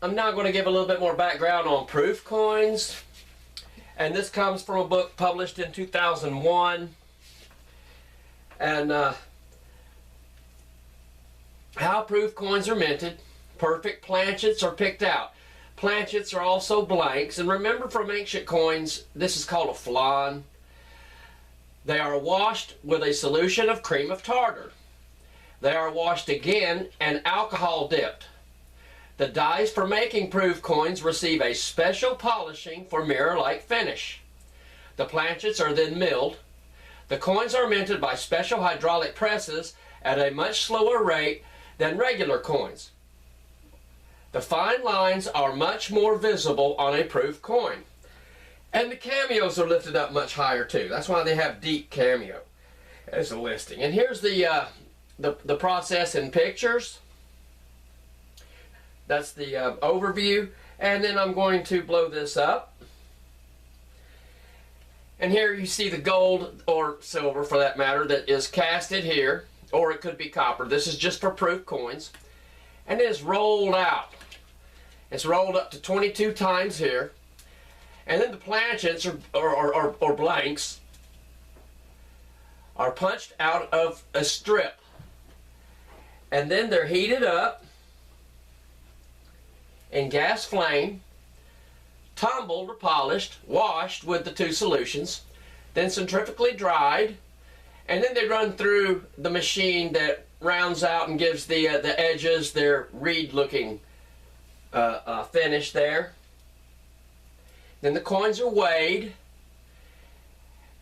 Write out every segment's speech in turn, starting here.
I'm now going to give a little bit more background on proof coins. And this comes from a book published in 2001. And how proof coins are minted. Perfect planchets are picked out. Planchets are also blanks. And remember, from ancient coins, this is called a flan. They are washed with a solution of cream of tartar. They are washed again and alcohol dipped. The dies for making proof coins receive a special polishing for mirror-like finish. The planchets are then milled. The coins are minted by special hydraulic presses at a much slower rate than regular coins. The fine lines are much more visible on a proof coin. And the cameos are lifted up much higher too. That's why they have deep cameo as a listing. And here's the process in pictures. That's the overview. And then I'm going to blow this up. And here you see the gold, or silver for that matter, that is casted here. Or it could be copper. This is just for proof coins. And it is rolled out. It's rolled up to 22 times here. And then the planchets or blanks are punched out of a strip. And then they're heated up in gas flame, tumbled or polished, washed with the two solutions, then centrifugally dried, and then they run through the machine that rounds out and gives the edges their reed-looking finish there. Then the coins are weighed,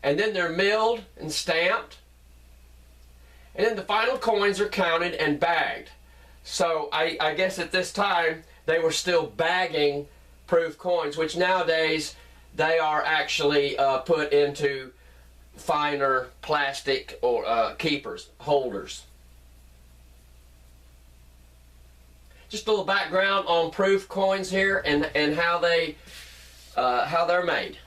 and then they're milled and stamped, and then the final coins are counted and bagged. So I guess at this time they were still bagging proof coins, which nowadays they are actually put into finer plastic or keepers, holders. Just a little background on proof coins here and how they're made.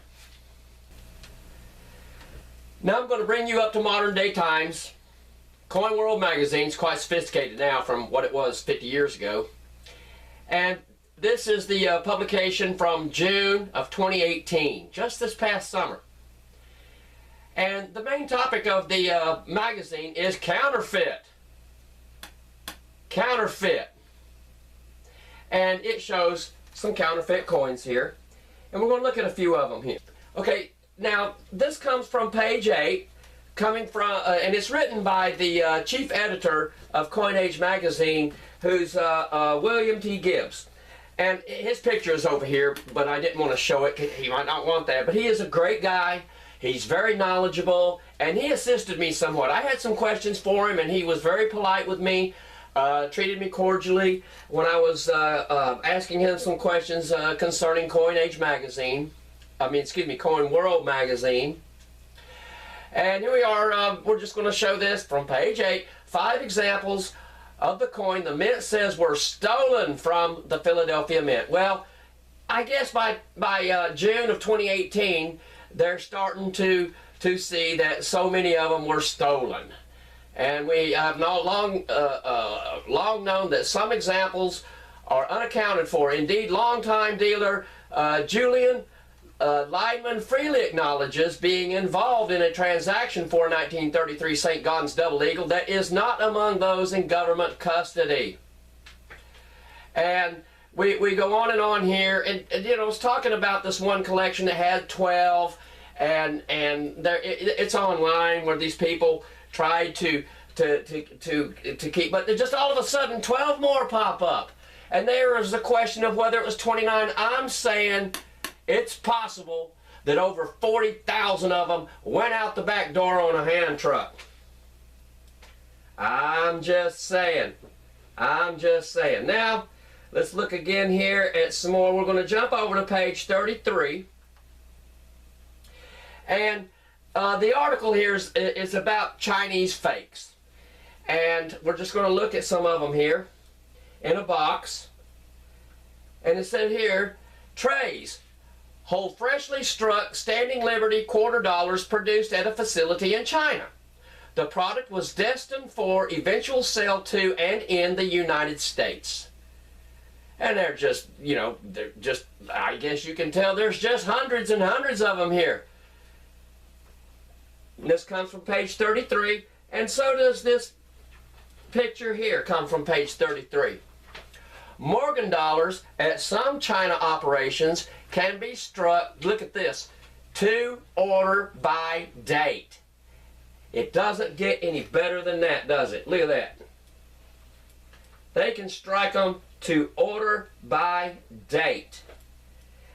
Now I'm going to bring you up to modern day times. Coin World magazine is quite sophisticated now from what it was 50 years ago. And this is the publication from June of 2018, just this past summer. And the main topic of the magazine is counterfeit. Counterfeit. And it shows some counterfeit coins here. And we're going to look at a few of them here. Okay, now this comes from page 8, coming from, and it's written by the chief editor of Coin Age magazine, who's William T. Gibbs. And his picture is over here, but I didn't want to show it. He might not want that. But he is a great guy. He's very knowledgeable, and he assisted me somewhat. I had some questions for him, and he was very polite with me, treated me cordially when I was asking him some questions concerning Coin Age magazine. Coin World magazine. And here we are. We're just going to show this from page 8. 5 examples of the coin the mint says were stolen from the Philadelphia Mint. Well, I guess by June of 2018, they're starting to see that so many of them were stolen. And we have long known that some examples are unaccounted for. Indeed, longtime dealer Julian Lyman freely acknowledges being involved in a transaction for 1933 St. Gaudens Double Eagle that is not among those in government custody. And we go on here, and you know, I was talking about this one collection that had 12, and it's online where these people tried to keep, but just all of a sudden 12 more pop up, and there is a question of whether it was 29. I'm saying it's possible that over 40,000 of them went out the back door on a hand truck. I'm just saying. Now, let's look again here at some more. We're going to jump over to page 33. And the article here is about Chinese fakes. And we're just going to look at some of them here in a box. And it said here, trays hold freshly struck Standing Liberty $quarter produced at a facility in China. The product was destined for eventual sale to and in the United States. And they're just, you know, they're just, I guess you can tell there's just hundreds and hundreds of them here. This comes from page 33, and so does this picture here come from page 33. Morgan dollars at some China operations can be struck, look at this, to order by date. It doesn't get any better than that, does it? Look at that. They can strike them to order by date.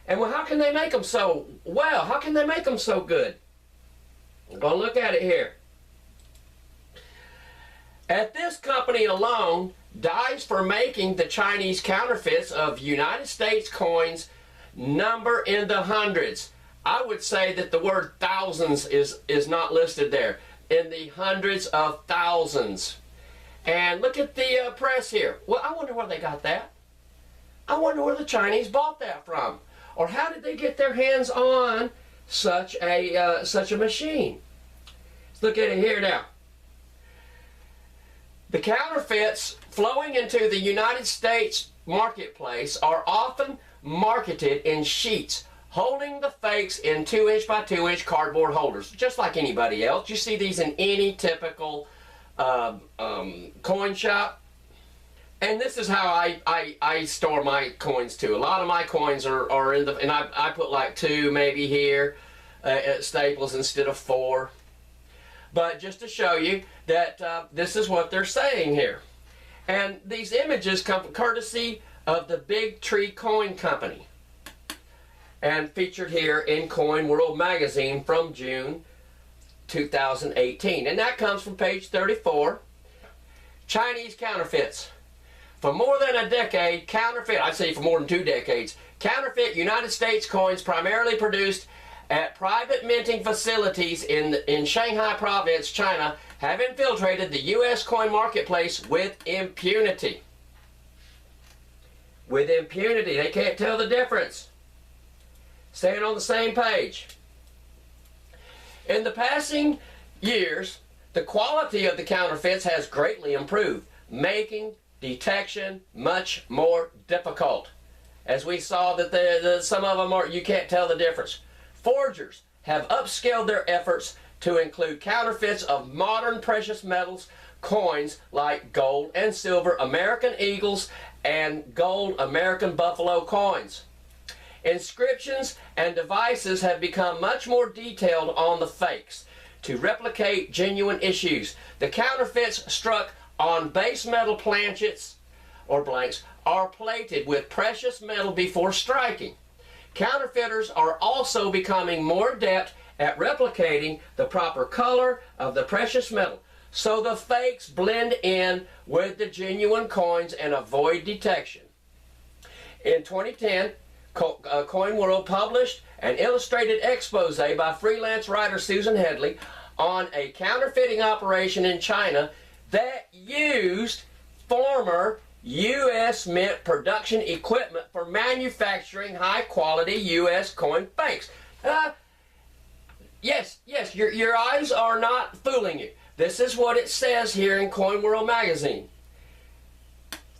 And well, how can they make them so well? How can they make them so good? We're going to look at it here. At this company alone, dies for making the Chinese counterfeits of United States coins number in the hundreds. I would say that the word thousands is not listed there. In the hundreds of thousands. And look at the press here. Well, I wonder where they got that. I wonder where the Chinese bought that from. Or how did they get their hands on such a machine? Let's look at it here now. The counterfeits flowing into the United States marketplace are often marketed in sheets, holding the fakes in 2-inch by 2-inch cardboard holders, just like anybody else. You see these in any typical coin shop. And this is how I store my coins too. A lot of my coins are in the, and I put like 2 maybe here at Staples instead of 4. But just to show you that this is what they're saying here. And these images come courtesy of the Big Tree Coin Company and featured here in Coin World magazine from June 2018. And that comes from page 34. Chinese counterfeits. For more than a decade, I'd say for more than 2 decades, counterfeit United States coins primarily produced at private minting facilities in Shanghai province, China, have infiltrated the U.S. coin marketplace with impunity. With impunity. They can't tell the difference. Staying on the same page. In the passing years, the quality of the counterfeits has greatly improved, making detection much more difficult. As we saw that some of them you can't tell the difference. Forgers have upscaled their efforts to include counterfeits of modern precious metals coins like gold and silver American Eagles and gold American Buffalo coins. Inscriptions and devices have become much more detailed on the fakes to replicate genuine issues. The counterfeits struck on base metal planchets or blanks are plated with precious metal before striking. Counterfeiters are also becoming more adept at replicating the proper color of the precious metal, so the fakes blend in with the genuine coins and avoid detection. In 2010, Coin World published an illustrated expose by freelance writer Susan Headley on a counterfeiting operation in China that used former U.S. Mint production equipment for manufacturing high-quality U.S. coin fakes. Yes, your eyes are not fooling you. This is what it says here in Coin World magazine.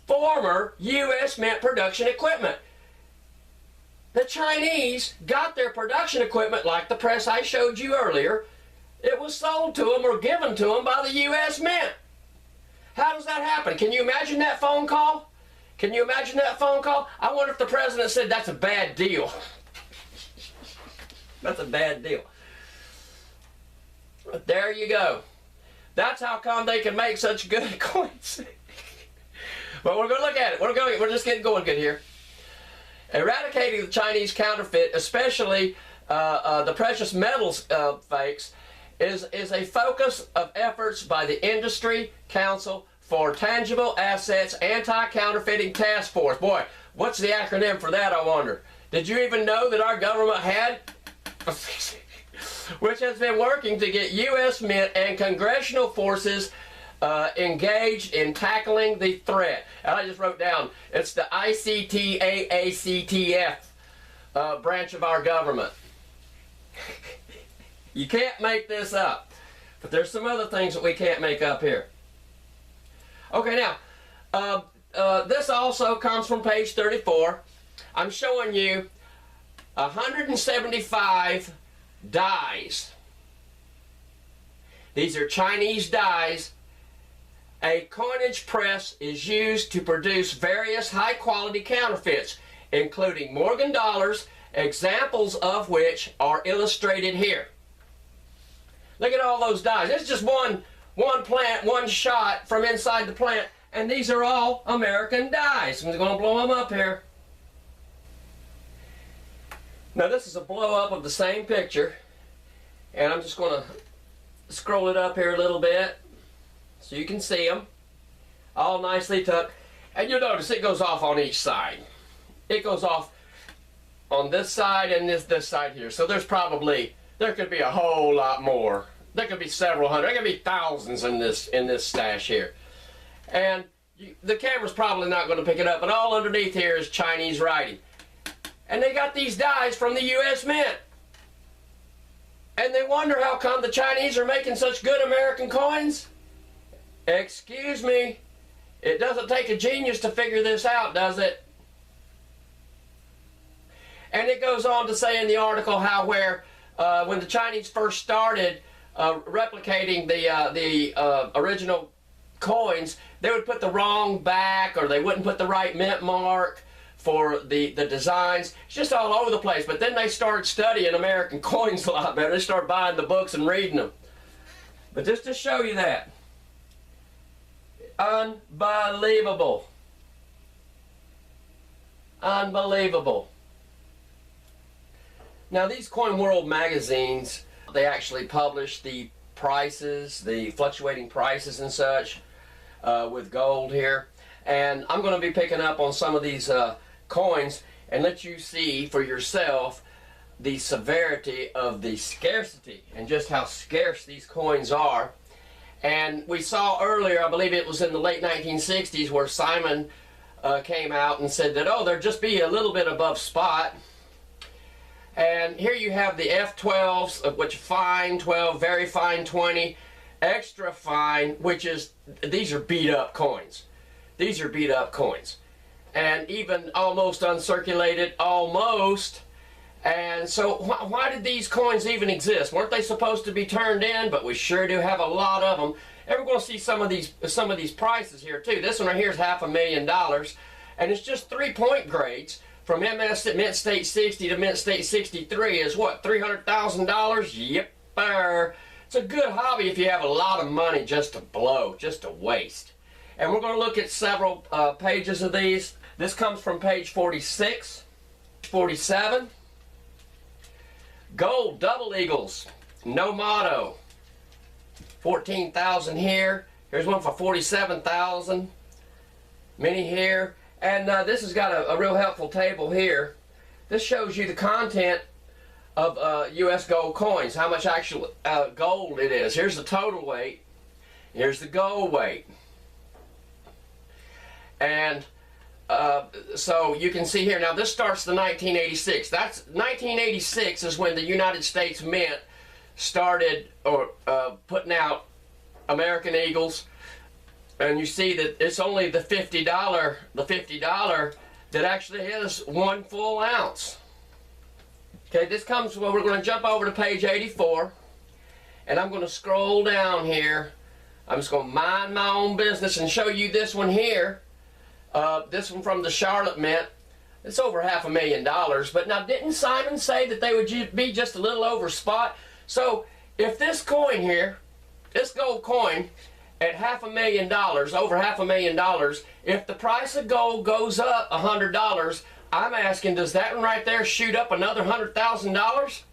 Former U.S. Mint production equipment. The Chinese got their production equipment like the press I showed you earlier. It was sold to them or given to them by the U.S. Mint. How does that happen? Can you imagine that phone call? Can you imagine that phone call? I wonder if the president said that's a bad deal. That's a bad deal. But there you go. That's how come they can make such good coins. But we're going to look at it. We're just getting going good here. Eradicating the Chinese counterfeit, especially the precious metals fakes, is a focus of efforts by the Industry Council for Tangible Assets Anti-Counterfeiting Task Force. Boy, what's the acronym for that, I wonder? Did you even know that our government had, which has been working to get U.S. Mint and congressional forces engaged in tackling the threat? And I just wrote down, it's the ICTAACTF branch of our government. You can't make this up. But there's some other things that we can't make up here. Okay, now, this also comes from page 34. I'm showing you 175 dies. These are Chinese dies. A coinage press is used to produce various high-quality counterfeits, including Morgan dollars, examples of which are illustrated here. Look at all those dies. This is just one plant, one shot from inside the plant, and these are all American dies. I'm going to blow them up here. Now this is a blow up of the same picture, and I'm just going to scroll it up here a little bit so you can see them all nicely tucked, and you'll notice it goes off on each side. It goes off on this side and this side here. So there could be a whole lot more. There could be several hundred. There could be thousands in this stash here, and the camera's probably not going to pick it up. But all underneath here is Chinese writing, and they got these dies from the U.S. Mint. And they wonder how come the Chinese are making such good American coins? Excuse me, it doesn't take a genius to figure this out, does it? And it goes on to say in the article how when the Chinese first started replicating the original coins, they would put the wrong back, or they wouldn't put the right mint mark for the designs. It's just all over the place. But then they started studying American coins a lot better. They started buying the books and reading them. But just to show you that. Unbelievable. Unbelievable. Now these Coin World magazines, they actually publish the prices, the fluctuating prices and such with gold here. And I'm going to be picking up on some of these coins and let you see for yourself the severity of the scarcity and just how scarce these coins are. And we saw earlier, I believe it was in the late 1960s, where Simon came out and said that, oh, there'd just be a little bit above spot. And here you have the F12s, of which fine 12, very fine 20, extra fine, which is, these are beat up coins. These are beat up coins. And even almost uncirculated, almost. And so why did these coins even exist? Weren't they supposed to be turned in? But we sure do have a lot of them. And we're going to see some of these prices here too. This one right here is $500,000, and it's just 3-point grades. From MS at Mint State 60 to Mint State 63 is what, $300,000? Yep. It's a good hobby if you have a lot of money just to blow, just to waste. And we're going to look at several pages of these. This comes from page 46, 47. Gold double eagles, no motto. 14,000 here. Here's one for 47,000. Many here. And this has got a real helpful table here. This shows you the content of U.S. gold coins, how much actual gold it is. Here's the total weight. Here's the gold weight. And so you can see here, now this starts the 1986. That's 1986 is when the United States Mint started putting out American Eagles. And you see that it's only the $50 that actually is 1 full ounce. Okay, this comes, well, we're going to jump over to page 84, and I'm going to scroll down here. I'm just going to mind my own business and show you this one here. This one from the Charlotte Mint. It's over $500,000. But now, didn't Simon say that they would be just a little over spot? So if this coin here, this gold coin, at $500,000, over $500,000, if the price of gold goes up $100, I'm asking, does that one right there shoot up another $100,000?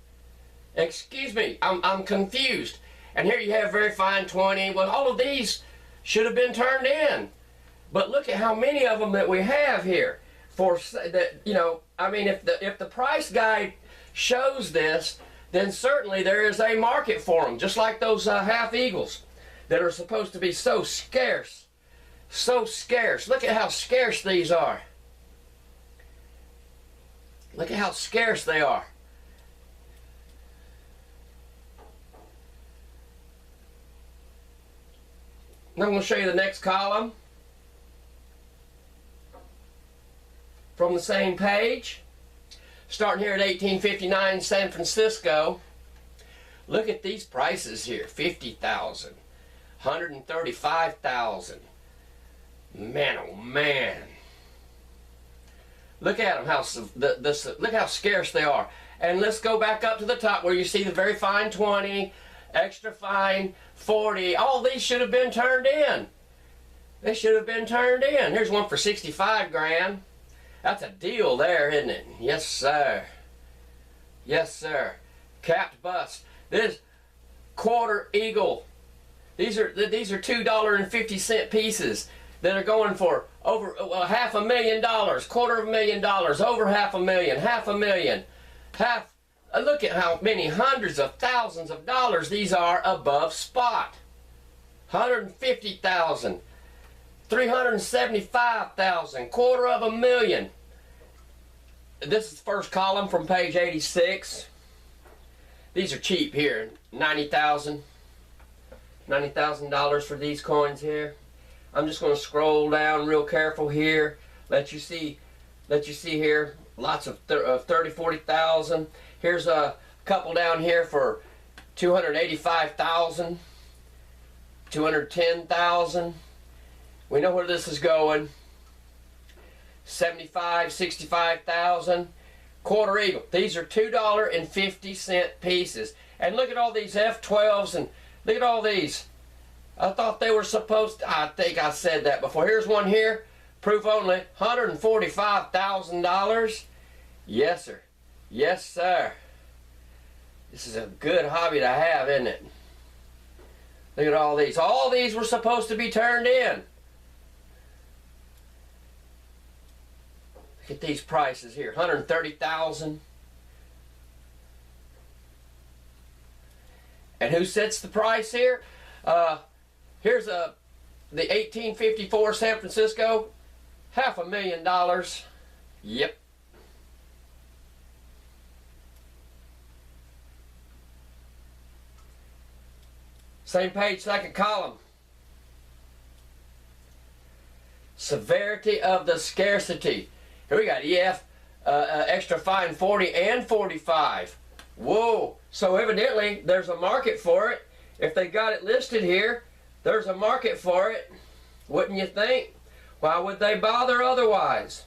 Excuse me, I'm confused. And here you have very fine 20. Well, all of these should have been turned in. But look at how many of them that we have here. For that, you know, I mean, if the price guide shows this, then certainly there is a market for them, just like those half eagles that are supposed to be so scarce. So scarce. Look at how scarce these are. Look at how scarce they are. Now I'm going to show you the next column. from the same page. Starting here at 1859 San Francisco. Look at these prices here. 50,000, 135,000. Man, oh man. Look at them, look how scarce they are. And let's go back up to the top where you see the very fine 20, extra fine 40. All these should have been turned in. They should have been turned in. Here's one for 65 grand. That's a deal there, isn't it? Yes, sir. Yes, sir. Capped bust. This quarter eagle. These are $2.50 pieces that are going for over $500,000, $250,000, over $500,000, $500,000, look at how many hundreds of thousands of dollars these are above spot. 150,000, 375,000, $250,000. This is the first column from page 86. These are cheap here. $90,000 for these coins here. I'm just going to scroll down real careful here. Let you see here. Lots of 30, 40,000. Here's a couple down here for 285,000, 210,000. We know where this is going. 75, 65,000. Quarter eagle. These are $2.50 pieces. And look at all these F12s and look at all these. I thought they were supposed to, I think I said that before. Here's one here. Proof only. $145,000. Yes, sir. Yes, sir. This is a good hobby to have, isn't it? Look at all these. All these were supposed to be turned in. Look at these prices here. $130,000. And who sets the price here? Here's the 1854 San Francisco. $500,000. Yep. Same page, second column. Severity of the scarcity. Here we got EF extra fine 40 and 45. Whoa. So evidently there's a market for it. If they got it listed here, there's a market for it. Wouldn't you think? Why would they bother otherwise?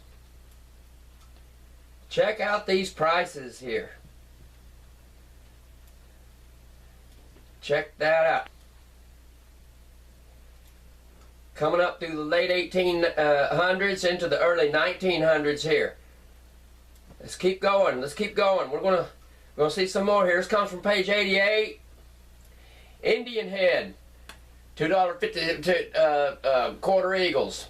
Check out these prices here. Check that out. Coming up through the late 1800s into the early 1900s here. Let's keep going. Let's keep going. We're gonna see some more here. This comes from page 88. Indian head. $2.50 quarter eagles.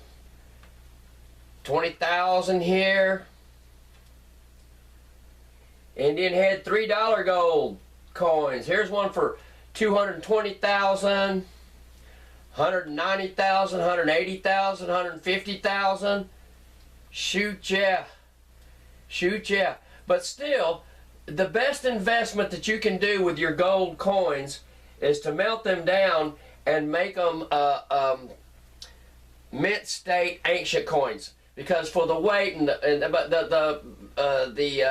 20,000 here. Indian head $3 gold coins. Here's one for 220,000, 190,000, 180,000, 150,000. Shoot yeah. Shoot yeah. But still, the best investment that you can do with your gold coins is to melt them down and make them mint state ancient coins. Because for the weight and the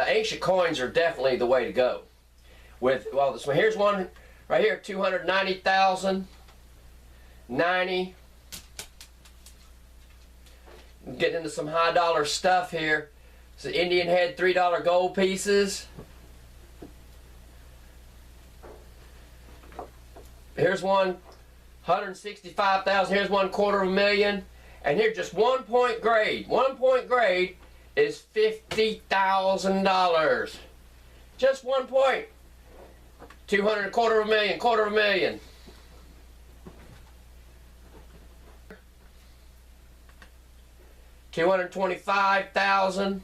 ancient coins are definitely the way to go. With well, this one here's one right here, 290,000, 90. Getting into some high dollar stuff here. It's the Indian head $3 gold pieces. Here's one, 165,000. Here's one $250,000. And here, just 1 point grade. 1 point grade is $50,000. Just 1 point. 200, $250,000, $250,000. $225,000.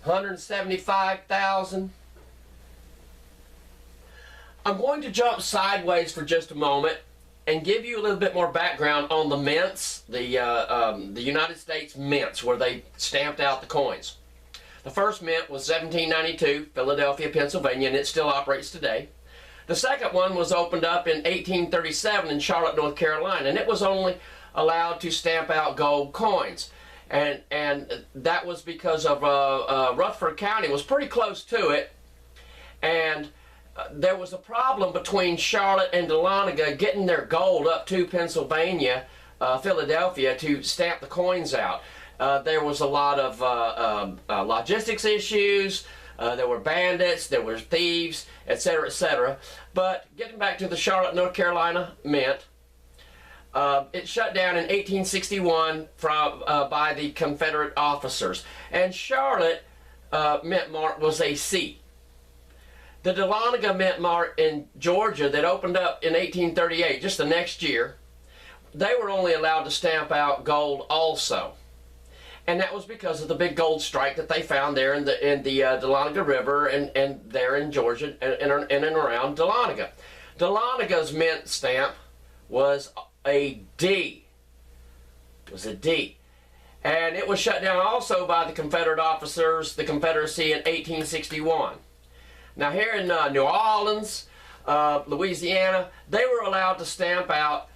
$175,000. I'm going to jump sideways for just a moment and give you a little bit more background on the mints, the United States mints, where they stamped out the coins. The first mint was 1792, Philadelphia, Pennsylvania, and it still operates today. The second one was opened up in 1837 in Charlotte, North Carolina, and it was only allowed to stamp out gold coins. and that was because of Rutherford County was pretty close to it, and there was a problem between Charlotte and Dahlonega getting their gold up to Pennsylvania, Philadelphia, to stamp the coins out. There was a lot of logistics issues. There were bandits, there were thieves, etc., etc. But getting back to the Charlotte, North Carolina Mint, it shut down in 1861 by the Confederate officers. And Charlotte mint mark was a C. The Dahlonega mint mark in Georgia that opened up in 1838, just the next year, they were only allowed to stamp out gold also. And that was because of the big gold strike that they found there in the Dahlonega River and there in Georgia and around Dahlonega. Dahlonega's mint stamp was a D. It was a D. And it was shut down also by the Confederate officers, the Confederacy, in 1861. Now here in New Orleans, Louisiana, they were allowed to stamp out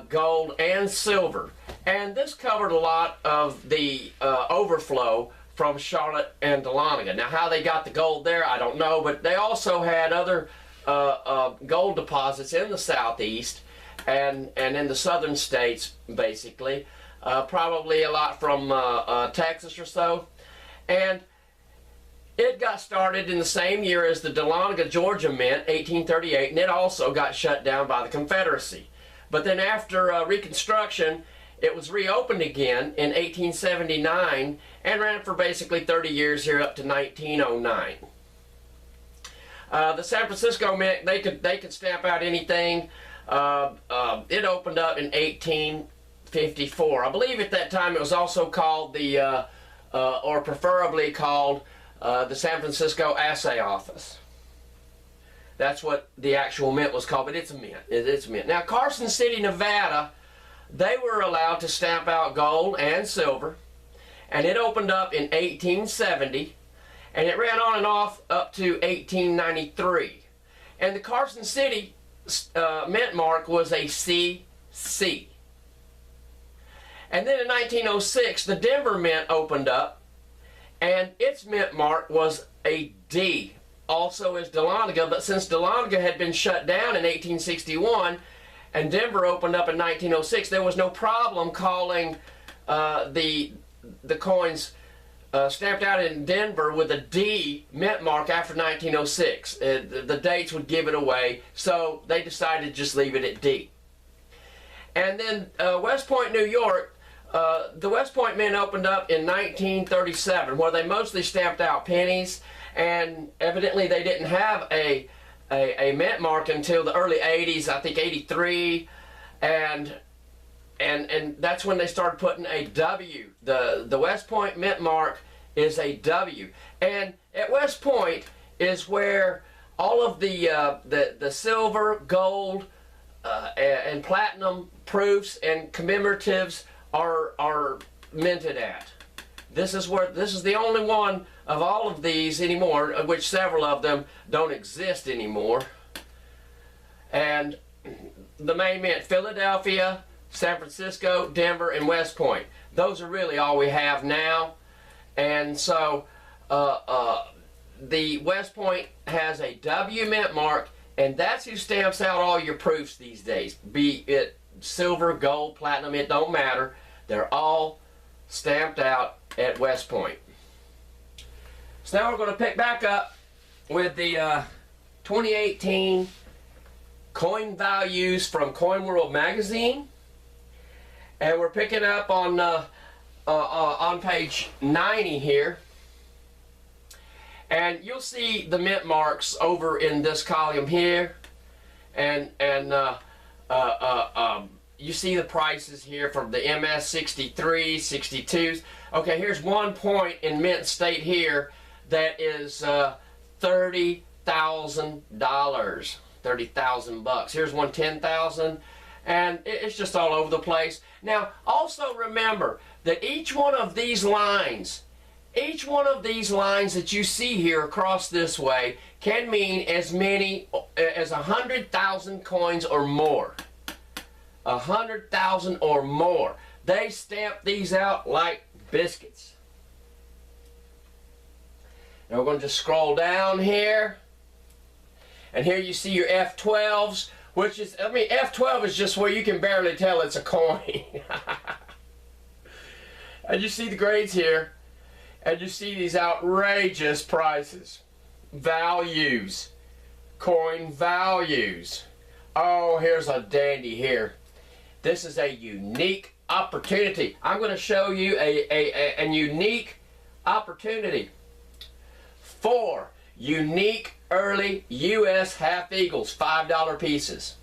gold and silver. And this covered a lot of the overflow from Charlotte and Dahlonega. Now how they got the gold there, I don't know, but they also had other gold deposits in the southeast and in the southern states, basically. Probably a lot from Texas or so. And it got started in the same year as the Dahlonega, Georgia Mint, 1838, and it also got shut down by the Confederacy. But then after Reconstruction, it was reopened again in 1879 and ran for basically 30 years here up to 1909. The San Francisco Mint, they could stamp out anything. It opened up in 1854. I believe at that time it was also called the, or preferably called, the San Francisco Assay Office. That's what the actual mint was called, but it's a mint. It's a mint. Now, Carson City, Nevada, they were allowed to stamp out gold and silver, and it opened up in 1870, and it ran on and off up to 1893. And the Carson City mint mark was a CC. And then in 1906, the Denver Mint opened up, and its mint mark was a D. Also as Dahlonega, but since Dahlonega had been shut down in 1861 and Denver opened up in 1906, there was no problem calling the coins stamped out in Denver with a D mint mark after 1906. The dates would give it away, so they decided to just leave it at D. And then West Point, New York, the West Point Mint opened up in 1937, where they mostly stamped out pennies. And evidently they didn't have a mint mark until the early 80s, I think 83, and that's when they started putting a W. The West Point mint mark is a W, and at West Point is where all of the silver, gold, and platinum proofs and commemoratives are minted at. This is the only one of all of these anymore, of which several of them don't exist anymore. And the main mint, Philadelphia, San Francisco, Denver, and West Point. Those are really all we have now. And so the West Point has a W mint mark, and that's who stamps out all your proofs these days. Be it silver, gold, platinum, it don't matter. They're all stamped out at West Point. So now we're going to pick back up with the 2018 coin values from Coin World magazine, and we're picking up on page 90 here, and you'll see the mint marks over in this column here, and you see the prices here from the MS 63, 62s. Okay, here's one point in mint state here that is $30,000, 30,000 bucks. Here's one 10,000, and it's just all over the place. Now, also remember that each one of these lines that you see here across this way can mean as many as 100,000 coins or more. 100,000 or more. They stamp these out like biscuits. Now we're going to just scroll down here. And here you see your F12s, which is, I mean, F12 is just where you can barely tell it's a coin. And you see the grades here. And you see these outrageous prices. Values. Coin values. Oh, here's a dandy here. This is a unique opportunity. I'm going to show you a unique opportunity. 4 unique early U.S. half eagles, $5 pieces.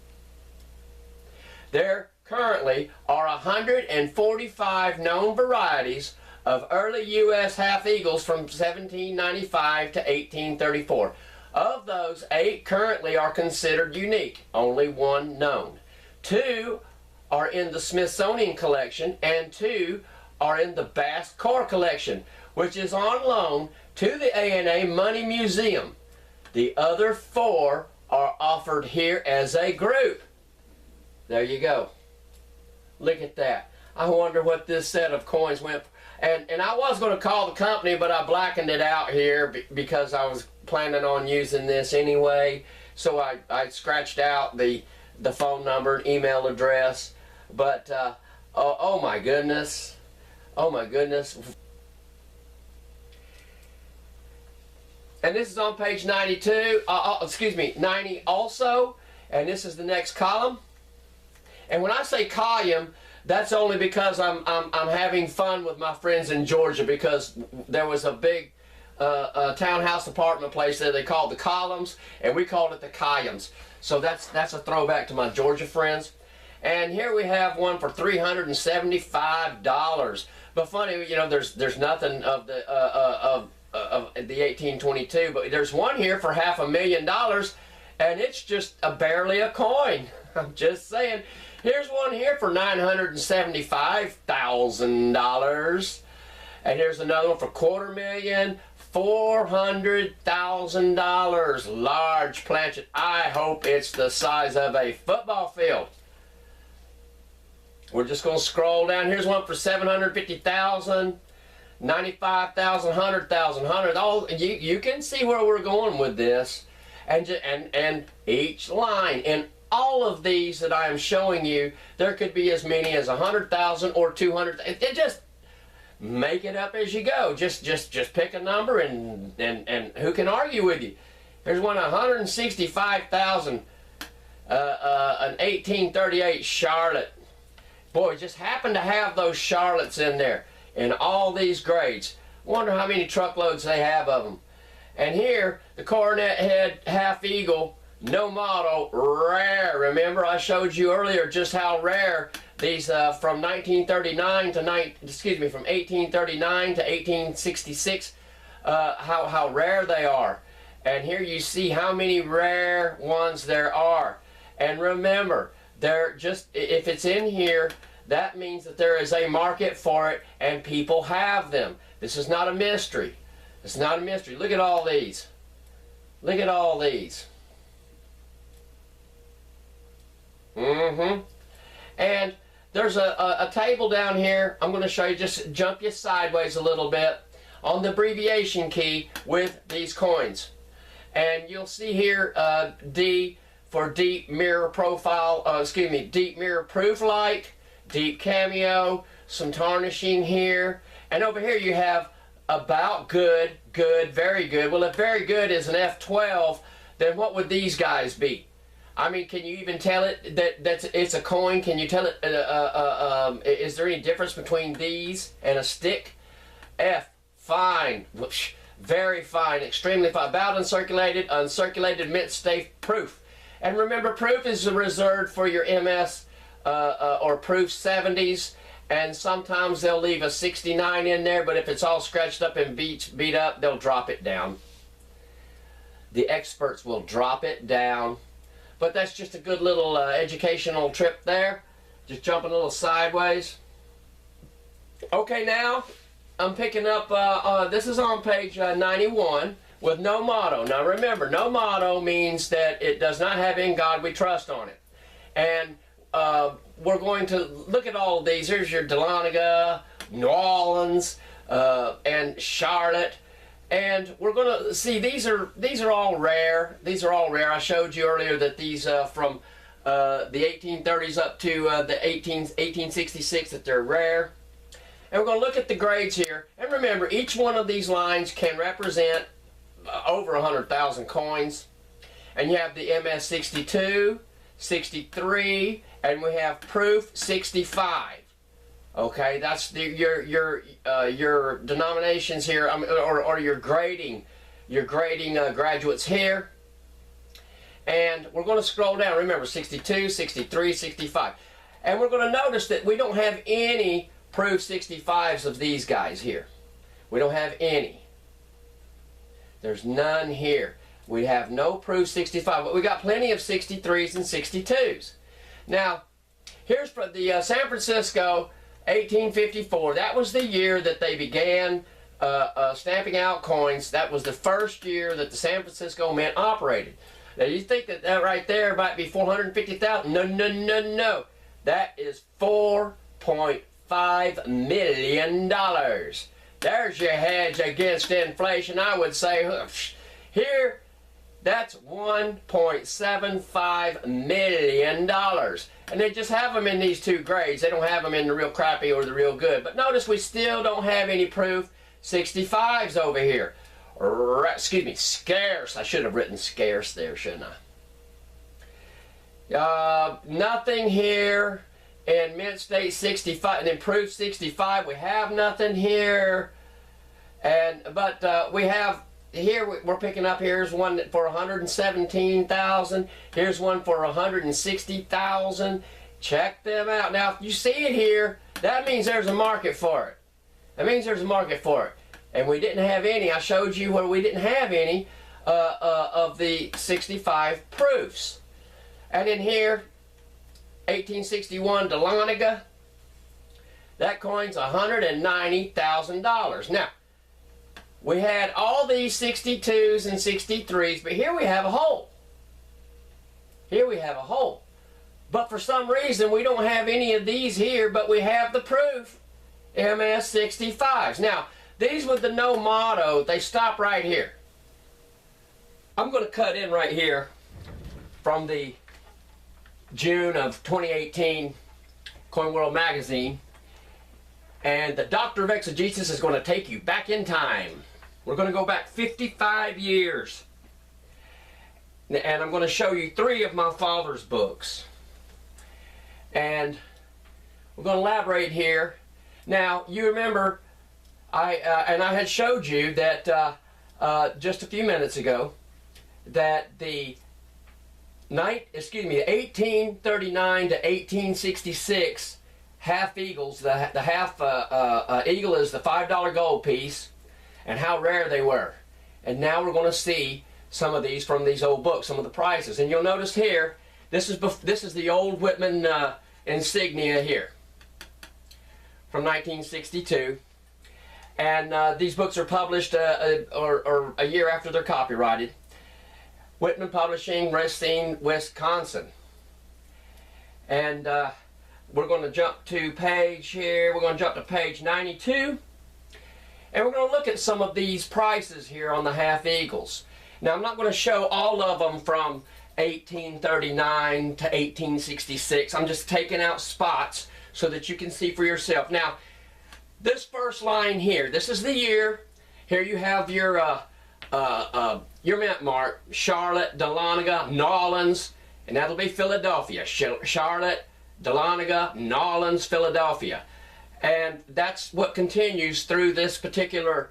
There currently are 145 known varieties of early U.S. half eagles from 1795 to 1834. Of those, 8 currently are considered unique, only 1 known. 2 are in the Smithsonian collection, and 2 are in the Bass Core collection, which is on loan to the A&A Money Museum. The other 4 are offered here as a group. There you go. Look at that. I wonder what this set of coins went for. And I was going to call the company, but I blackened it out here because I was planning on using this anyway. So I scratched out the phone number and email address. But, oh my goodness. Oh my goodness. And this is on page 92, excuse me, 90 also. And this is the next column. And when I say column, that's only because I'm having fun with my friends in Georgia, because there was a big townhouse apartment place that they called the columns, and we called it the columns. So that's a throwback to my Georgia friends. And here we have one for $375. But funny, you know, there's nothing of the 1822, but there's one here for $500,000, and it's just barely a coin. I'm just saying. Here's one here for $975,000. And here's another one for $250,000, $400,000. Large planchet. I hope it's the size of a football field. We're just going to scroll down. Here's one for $750,000, $95,000, $100,000, $100,000. All you can see where we're going with this, and each line in all of these that I am showing you, there could be as many as 100,000 or 200. It just make it up as you go. Just pick a number, and who can argue with you? Here's one 165,000, an 1838 Charlotte. Boy, just happen to have those Charlottes in there in all these grades. Wonder how many truckloads they have of them. And here, the Coronet Head Half Eagle, no motto, rare. Remember, I showed you earlier just how rare these from 1839 to 1866, how rare they are. And here you see how many rare ones there are. And remember, they're just, if it's in here, that means that there is a market for it and people have them. This is not a mystery. It's not a mystery. Look at all these. Look at all these. And there's a table down here. I'm going to show you, just jump you sideways a little bit on the abbreviation key with these coins. And you'll see here D for deep mirror profile, deep mirror proof light, deep cameo, some tarnishing here. And over here you have about good, good, very good. Well, if very good is an F12, then what would these guys be? I mean, can you even tell it that it's a coin? Can you tell it, is there any difference between these and a stick? F, fine, very fine, extremely fine, bound uncirculated, uncirculated, mint safe, proof. And remember, proof is reserved for your MS or proof 70s, and sometimes they'll leave a 69 in there, but if it's all scratched up and beat up, they'll drop it down. The experts will drop it down. But that's just a good little educational trip there. Just jumping a little sideways. Okay, now I'm picking up, this is on page 91 with no motto. Now remember, no motto means that it does not have "In God We Trust" on it. And we're going to look at all of these. Here's your Dahlonega, New Orleans, and Charlotte. And we're going to see these are all rare. These are all rare. I showed you earlier that these from the 1830s up to the 1866 that they're rare. And we're going to look at the grades here. And remember, each one of these lines can represent over 100,000 coins. And you have the MS 62, 63, and we have proof 65. Okay, that's your denominations here, or your grading graduates here. And we're going to scroll down. Remember, 62, 63, 65. And we're going to notice that we don't have any proof 65s of these guys here. We don't have any. There's none here. We have no proof 65, but we got plenty of 63s and 62s. Now, here's for the San Francisco 1854. That was the year that they began stamping out coins. That was the first year that the San Francisco Mint operated. Now, you think that right there might be 450,000? No, no, no, no. That is $4.5 million. There's your hedge against inflation. I would say here, that's $1.75 million. And they just have them in these two grades. They don't have them in the real crappy or the real good. But notice we still don't have any proof 65s over here. Excuse me, scarce. I should have written scarce there, shouldn't I? Nothing here in Mint State 65, and in proof 65 we have nothing here. But we have here, we're picking up, here's one for 117,000. Here's one for 160,000. Check them out. Now, if you see it here, that means there's a market for it. That means there's a market for it. And we didn't have any. I showed you where we didn't have any of the 65 proofs. And in here, 1861 Dahlonega, that coin's $190,000. Now, we had all these 62s and 63s, but here we have a hole. Here we have a hole. But for some reason, we don't have any of these here, but we have the proof MS 65s. Now, these with the no motto, they stop right here. I'm going to cut in right here from the June of 2018 Coin World magazine. And the Doctor of Exegesis is going to take you back in time. We're going to go back 55 years. And I'm going to show you 3 of my father's books. And we're going to elaborate here. Now, you remember, I had showed you that just a few minutes ago that the 1839 to 1866 half eagles, the half eagle is the $5 gold piece, and how rare they were. And now we're going to see some of these from these old books, some of the prices. And you'll notice here, this is the old Whitman insignia here from 1962. And these books are published or a year after they're copyrighted. Whitman Publishing, Racine, Wisconsin. And we're going to jump to page here. We're going to jump to page 92. And we're going to look at some of these prices here on the half eagles. Now, I'm not going to show all of them from 1839 to 1866. I'm just taking out spots so that you can see for yourself. Now, this first line here, this is the year. Here you have your mint mark, Charlotte, Dahlonega, New Orleans, and that'll be Philadelphia. Charlotte, Dahlonega, New Orleans, Philadelphia. And that's what continues through this particular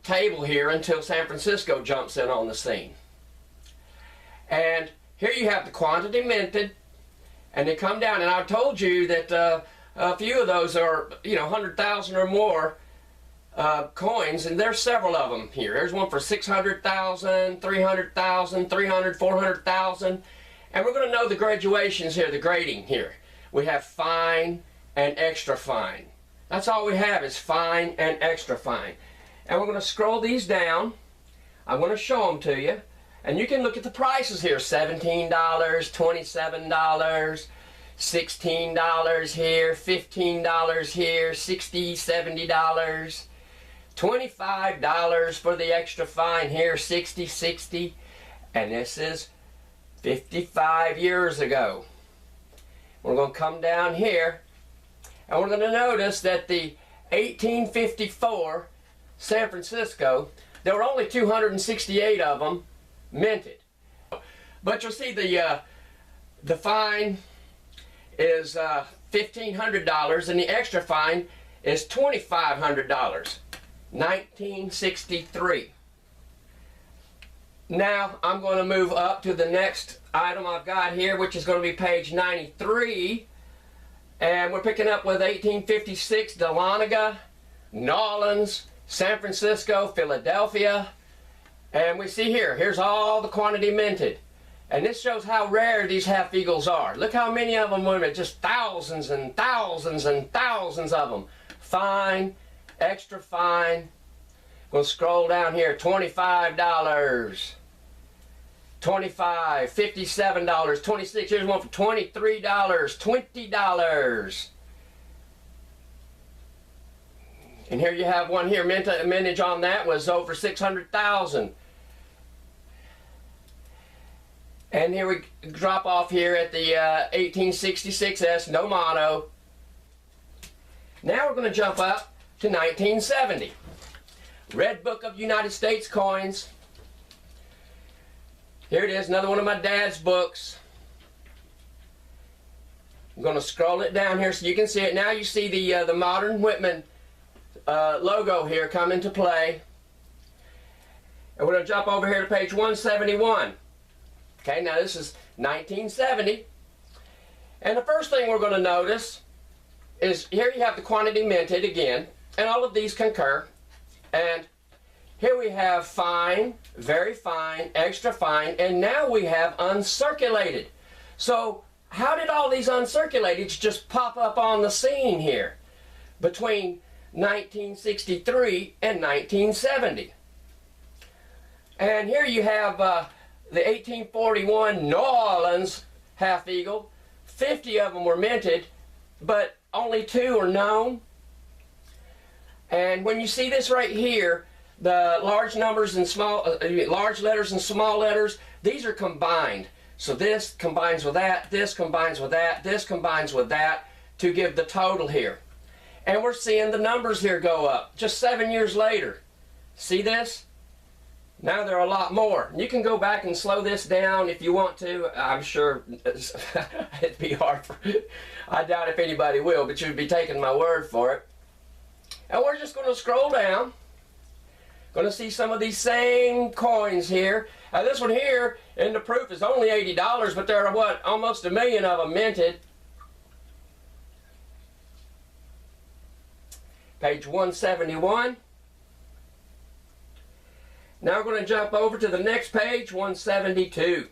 table here until San Francisco jumps in on the scene. And here you have the quantity minted, and they come down, and I told you that a few of those are, 100,000 or more coins, and there's several of them here. There's one for 600,000, 300,000, 300, 400,000, and we're going to know the graduations here, the grading here. We have fine and extra fine. That's all we have is fine and extra fine. And we're going to scroll these down. I'm going to show them to you. And you can look at the prices here. $17, $27, $16 here, $15 here, $60, $70, $25 for the extra fine here, $60, and this is 55 years ago. We're going to come down here, and we're going to notice that the 1854 San Francisco, there were only 268 of them minted. But you'll see the fine is $1,500 and the extra fine is $2,500. 1963. Now I'm going to move up to the next item I've got here, which is going to be page 93, and we're picking up with 1856 Dahlonega, Nolans, San Francisco, Philadelphia, and we see here's all the quantity minted, and this shows how rare these half eagles are. Look how many of them were, just thousands and thousands and thousands of them. Fine, extra fine. We'll scroll down here. $25, $25, $57, $26. Here's one for $23, $20. And here you have one here. Mintage on that was over 600,000. And here we drop off here at the 1866S, no mono. Now we're going to jump up to 1970. Red Book of United States coins. Here it is, another one of my dad's books. I'm going to scroll it down here so you can see it. Now you see the modern Whitman logo here come into play. And we're going to jump over here to page 171. Okay, now this is 1970. And the first thing we're going to notice is here you have the quantity minted again, and all of these concur. And here we have fine, very fine, extra fine, and now we have uncirculated. So how did all these uncirculateds just pop up on the scene here between 1963 and 1970? And here you have the 1841 New Orleans half eagle. 50 of them were minted, but only 2 are known. And when you see this right here, the large numbers and large letters and small letters, these are combined. So this combines with that, this combines with that, this combines with that to give the total here. And we're seeing the numbers here go up just 7 years later. See this? Now there are a lot more. You can go back and slow this down if you want to. I'm sure it'd be hard for, I doubt if anybody will, but you'd be taking my word for it. And we're just going to scroll down. Going to see some of these same coins here. Now this one here in the proof is only $80, but there are what, almost 1 million of them minted. Page 171. Now we're going to jump over to the next page, 172.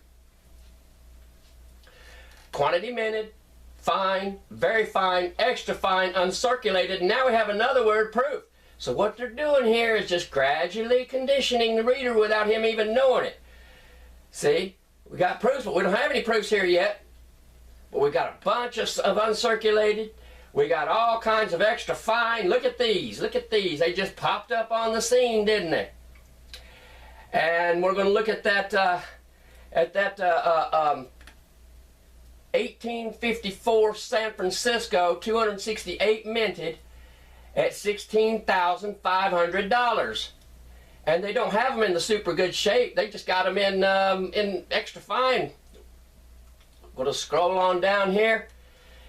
Quantity minted, fine, very fine, extra fine, uncirculated. Now we have another word, proof. So what they're doing here is just gradually conditioning the reader without him even knowing it. See, we got proofs, but we don't have any proofs here yet. But we got a bunch of uncirculated. We got all kinds of extra fine. Look at these. Look at these. They just popped up on the scene, didn't they? And we're going to look at that 1854 San Francisco 268 minted at $16,500. And they don't have them in the super good shape. They just got them in extra fine. We'll just scroll on down here.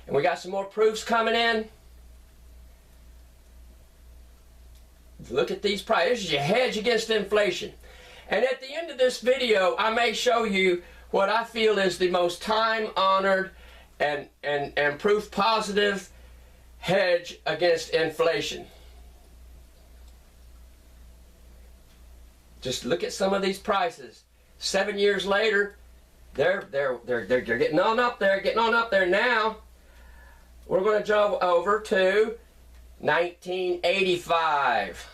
And we got some more proofs coming in. Look at these prices. You hedge against inflation. And at the end of this video, I may show you what I feel is the most time-honored and proof positive hedge against inflation. Just look at some of these prices. 7 years later, they're getting on up there, now. We're going to jump over to 1985,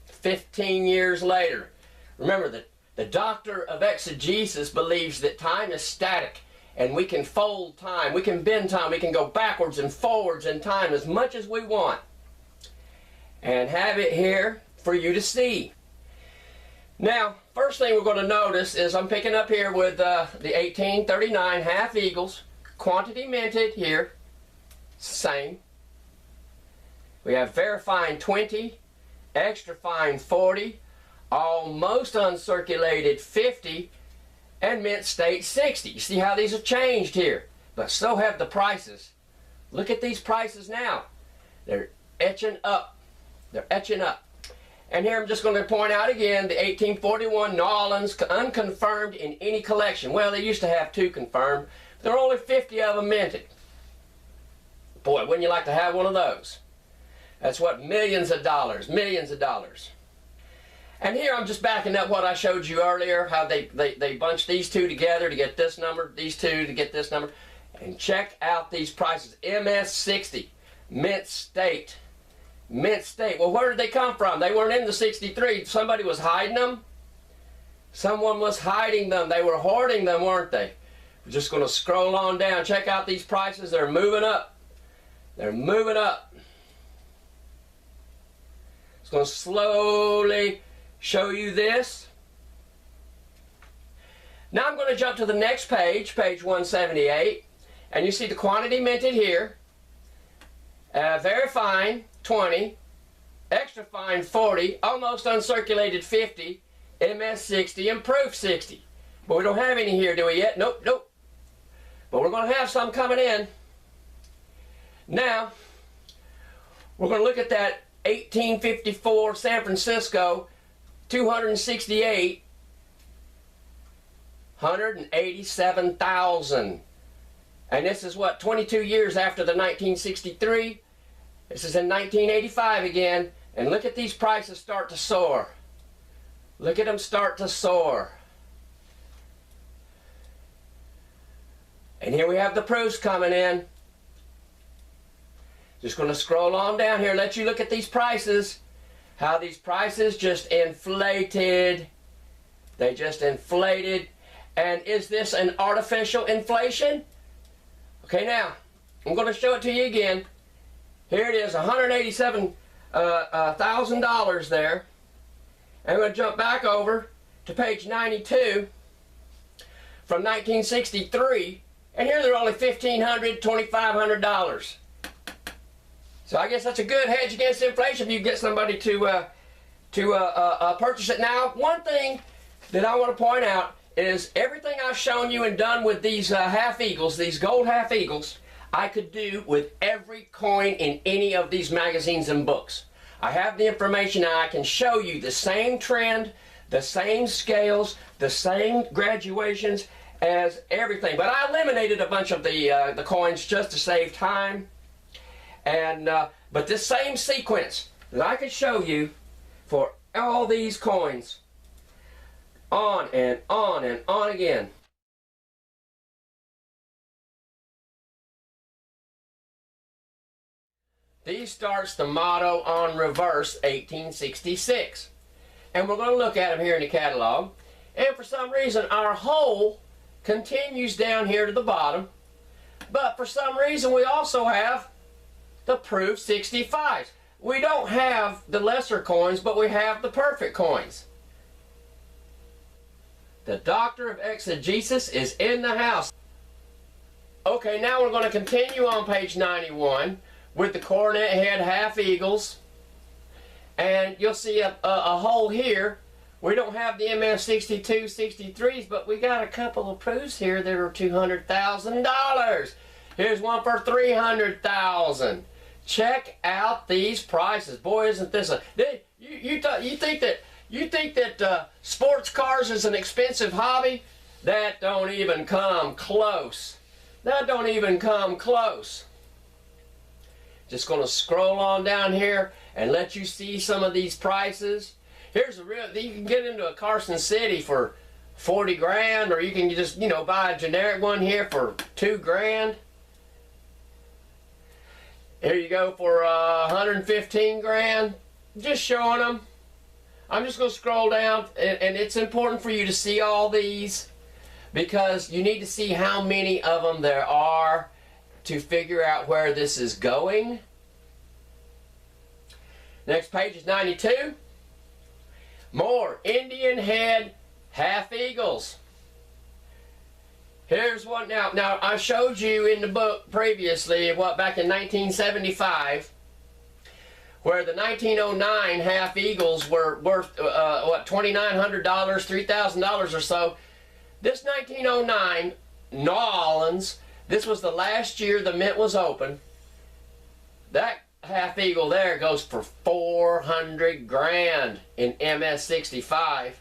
15 years later. Remember that the doctor of exegesis believes that time is static and we can fold time, we can bend time, we can go backwards and forwards in time as much as we want, and have it here for you to see. Now, first thing we're going to notice is I'm picking up here with the 1839 half eagles, quantity minted here, same. We have very fine 20, extra fine 40, almost uncirculated 50, and mint state 60. You see how these have changed here? But so have the prices. Look at these prices now. They're etching up. They're etching up. And here I'm just going to point out again the 1841 Nolans, unconfirmed in any collection. Well, they used to have 2 confirmed. But there are only 50 of them minted. Boy, wouldn't you like to have one of those? That's what, millions of dollars, millions of dollars. And here I'm just backing up what I showed you earlier, how they bunch these 2 together to get this number, these 2 to get this number. And check out these prices. MS60, mint state. Mint state. Well, where did they come from? They weren't in the 63. Somebody was hiding them. Someone was hiding them. They were hoarding them, weren't they? We're just going to scroll on down. Check out these prices. They're moving up. They're moving up. It's going to slowly show you this. Now I'm going to jump to the next page, page 178, and you see the quantity minted here. Very fine, 20, extra fine 40, almost uncirculated 50, MS 60, and proof 60. But we don't have any here, do we yet? Nope, nope. But we're going to have some coming in. Now, we're going to look at that 1854 San Francisco 268, 187,000. And this is what, 22 years after the 1963. This is in 1985 again. And look at these prices start to soar. Look at them start to soar. And here we have the proofs coming in. Just going to scroll on down here, let you look at these prices. How these prices just inflated. They just inflated. And is this an artificial inflation? Okay, now, I'm going to show it to you again. Here it is, $187,000 there. And I'm going to jump back over to page 92 from 1963. And here they're only $1,500, $2,500. So I guess that's a good hedge against inflation if you get somebody to purchase it. Now, one thing that I want to point out is everything I've shown you and done with these half eagles, these gold half eagles, I could do with every coin in any of these magazines and books. I have the information and I can show you the same trend, the same scales, the same graduations as everything. But I eliminated a bunch of the coins just to save time. And but this same sequence that I could show you for all these coins, on and on and on again. These starts the motto on reverse 1866. And we're going to look at them here in the catalog. And for some reason our hole continues down here to the bottom. But for some reason we also have the proof 65s. We don't have the lesser coins, but we have the perfect coins. The doctor of exegesis is in the house. Okay, now we're going to continue on page 91 with the coronet head half eagles. And you'll see a hole here. We don't have the MS62, 63s, but we got a couple of proofs here that are $200,000. Here's one for $300,000. Check out these prices. Boy, isn't this a... You think that sports cars is an expensive hobby? That don't even come close. That don't even come close. Just going to scroll on down here and let you see some of these prices. Here's a real... You can get into a Carson City for 40 grand, or you can just, you know, buy a generic one here for 2 grand. Here you go for 115 grand. Just showing them. I'm just going to scroll down, and it's important for you to see all these. because you need to see how many of them there are to figure out where this is going. Next page is 92. More Indian head half eagles. Here's one. Now I showed you in the book previously, back in 1975, where the 1909 half eagles were worth $2,900, $3,000 or so. This 1909 New Orleans, this was the last year the mint was open. That half eagle there goes for 400 grand in MS65.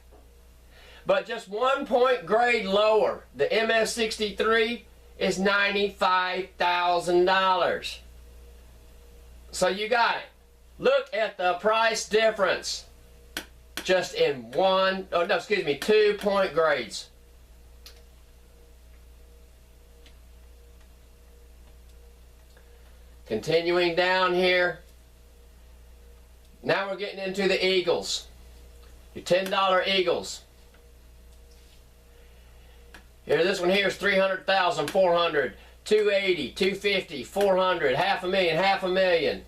But just 1 point grade lower, the MS63 is $95,000. So you got it. Look at the price difference just in 2 point grades. Continuing down here, now we're getting into the eagles, your $10 eagles. Here, this one here is 300,000, 400, 280, 250, 400, $500,000.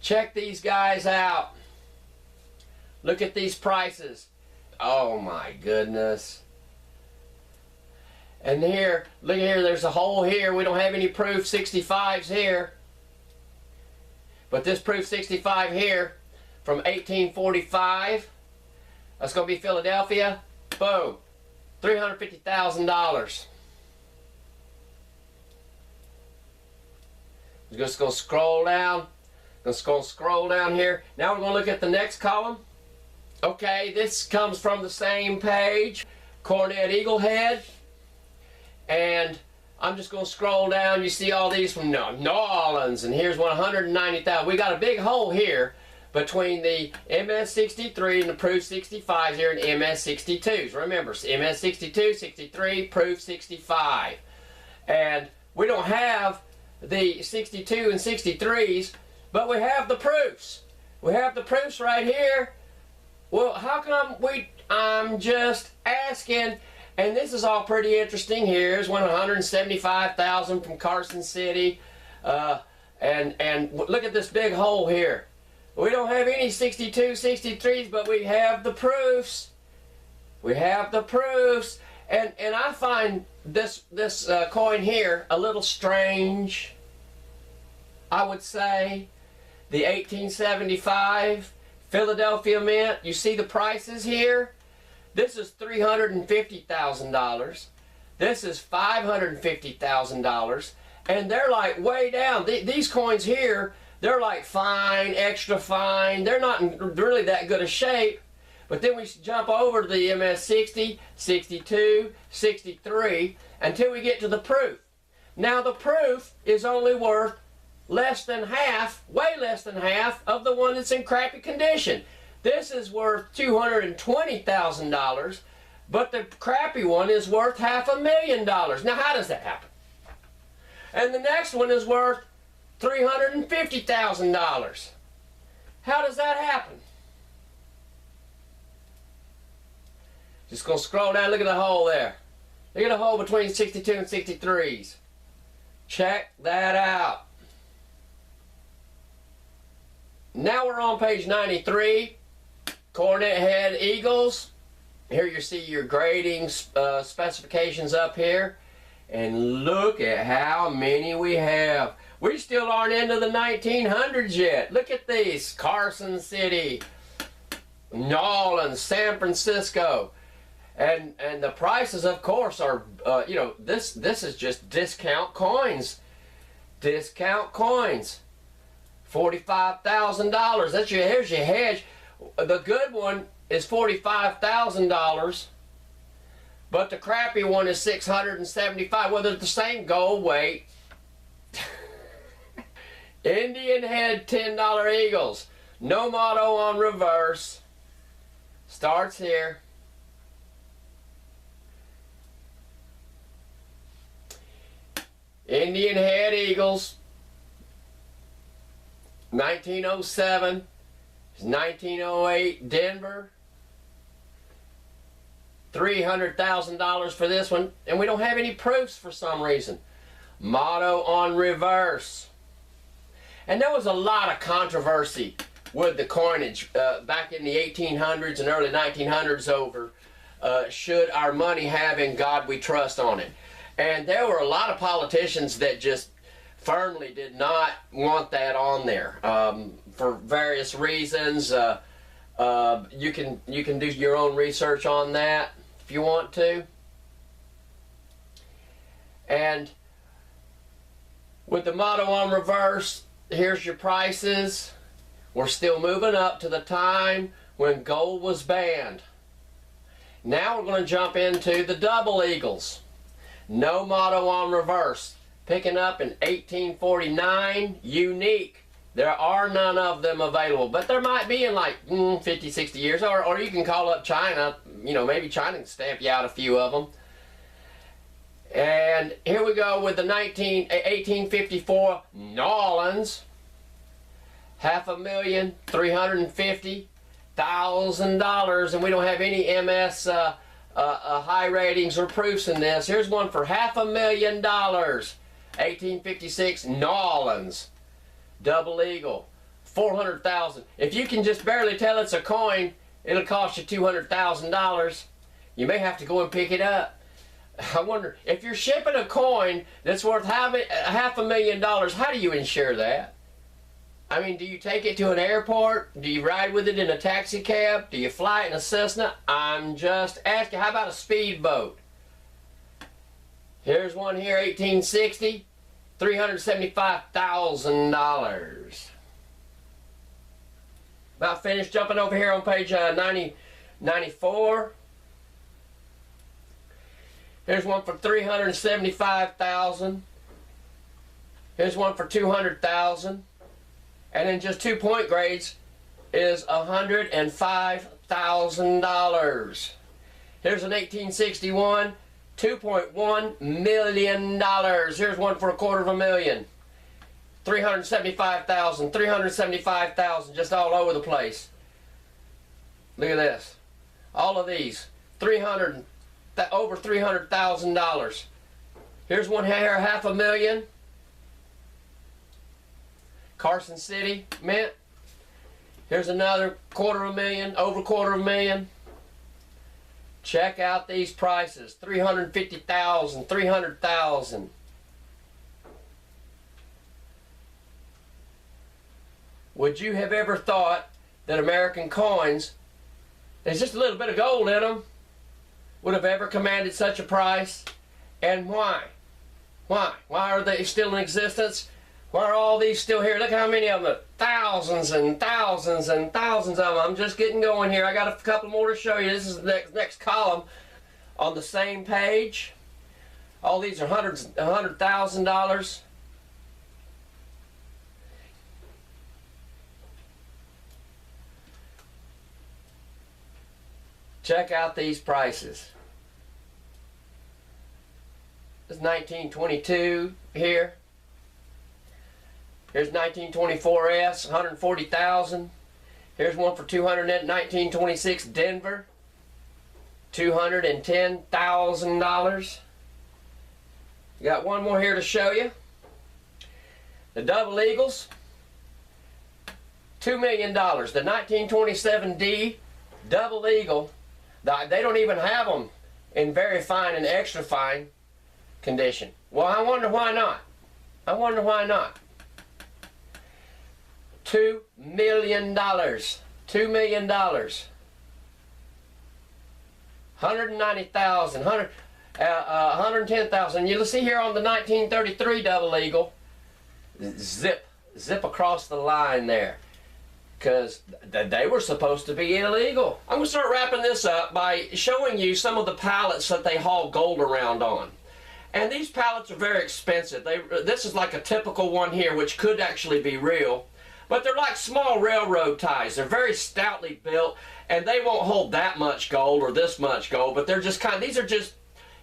Check these guys out. Look at these prices. Oh my goodness. And here, look here, there's a hole here. We don't have any proof 65s here. But this proof 65 here from 1845, that's going to be Philadelphia. Boom. $350,000. We're just going to scroll down. Just going to scroll down here. Now we're going to look at the next column. Okay, this comes from the same page. Cornet Eagle Head. And I'm just going to scroll down. You see all these from New Orleans. And here's 190,000. We got a big hole here between the MS63 and the Proof 65s here and MS62s. Remember, MS62, 63, Proof 65. And we don't have the 62 and 63s, but we have the proofs. We have the proofs right here. Well, how come I'm just asking. And this is all pretty interesting. Here's 175,000 from Carson City. And look at this big hole here. We don't have any 62, 63s, but we have the proofs. We have the proofs. And I find this coin here a little strange, I would say. The 1875 Philadelphia Mint. You see the prices here? This is $350,000. This is $550,000. And they're like way down. These coins here, they're like fine, extra fine. They're not in really that good a shape. But then we jump over to the MS60, 62, 63 until we get to the proof. Now the proof is only worth less than half, way less than half of the one that's in crappy condition. This is worth $220,000, but the crappy one is worth $500,000. Now, how does that happen? And the next one is worth $350,000. How does that happen? Just going to scroll down. Look at the hole there. Look at the hole between 62 and 63s. Check that out. Now we're on page 93. Cornet Head Eagles. Here you see your grading specifications up here. And look at how many we have. We still aren't into the 1900s yet. Look at these. Carson City, New Orleans, San Francisco. And the prices, of course, are, this is just discount coins. Discount coins. $45,000. Here's your hedge. The good one is $45,000, but the crappy one is $675,000. Well, they're the same gold weight. Indian head $10 eagles. No motto on reverse. Starts here. Indian head eagles. 1907. 1908 Denver. $300,000 for this one, and we don't have any proofs for some reason. Motto on reverse. And there was a lot of controversy with the coinage back in the 1800s and early 1900s over should our money have "In God We Trust" on it. And there were a lot of politicians that just firmly did not want that on there for various reasons. You can do your own research on that if you want to. And with the motto on reverse, here's your prices. We're still moving up to the time when gold was banned. Now we're going to jump into the double eagles. No motto on reverse. Picking up in 1849, unique. There are none of them available, but there might be in like 50, 60 years, or you can call up China. You know, maybe China can stamp you out a few of them. And here we go with the 1854 Nolans. $5,350,000, and we don't have any MS high ratings or proofs in this. Here's one for $500,000. 1856 Nolans. Double eagle. $400,000. If you can just barely tell it's a coin, it'll cost you $200,000. You may have to go and pick it up. I wonder, if you're shipping a coin that's worth $500,000, how do you insure that? I mean, do you take it to an airport? Do you ride with it in a taxi cab? Do you fly it in a Cessna? I'm just asking. How about a speedboat? Here's one here, 1860, $375,000. About finished. Jumping over here on page 94. Here's one for $375,000. Here's one for $200,000. And then just 2 point grades is $105,000. Here's an 1861, $2.1 million. Here's one for $250,000. $375,000, $375,000, just all over the place. Look at this. All of these, over $300,000. Here's one here, $500,000. Carson City Mint. Here's another $250,000, over $250,000. Check out these prices. $350,000, $300,000. Would you have ever thought that American coins, there's just a little bit of gold in them, would have ever commanded such a price? And why? Why? Why are they still in existence? Why are all these still here? Look how many of them. Thousands and thousands and thousands of them. I'm just getting going here. I got a couple more to show you. This is the next column on the same page. All these are $100,000. Check out these prices. This is 1922 here. Here's 1924S, $140,000. Here's one for $200,000, 1926 Denver, $210,000. Got one more here to show you. The double eagles, $2 million. The 1927D double eagle, they don't even have them in very fine and extra fine condition. Well, I wonder why not. I wonder why not. $2 million. $2 million. $190,000. $110,000. You'll see here on the 1933 double eagle, zip across the line there, because they were supposed to be illegal. I'm going to start wrapping this up by showing you some of the pallets that they haul gold around on. And these pallets are very expensive. This is like a typical one here, which could actually be real. But they're like small railroad ties. They're very stoutly built, and they won't hold that much gold or this much gold, but they're just these are just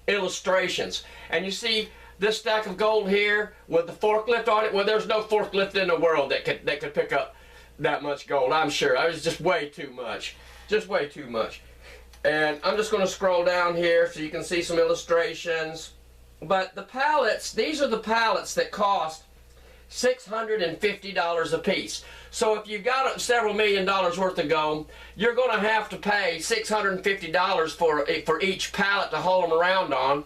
illustrations. And you see this stack of gold here with the forklift on it. Well, there's no forklift in the world that could pick up that much gold, I'm sure. It was just way too much. Just way too much. And I'm just going to scroll down here so you can see some illustrations. But the pallets, these are the pallets that cost $650 a piece. So if you've got several $1 million worth of gold, you're going to have to pay $650 for each pallet to haul them around on.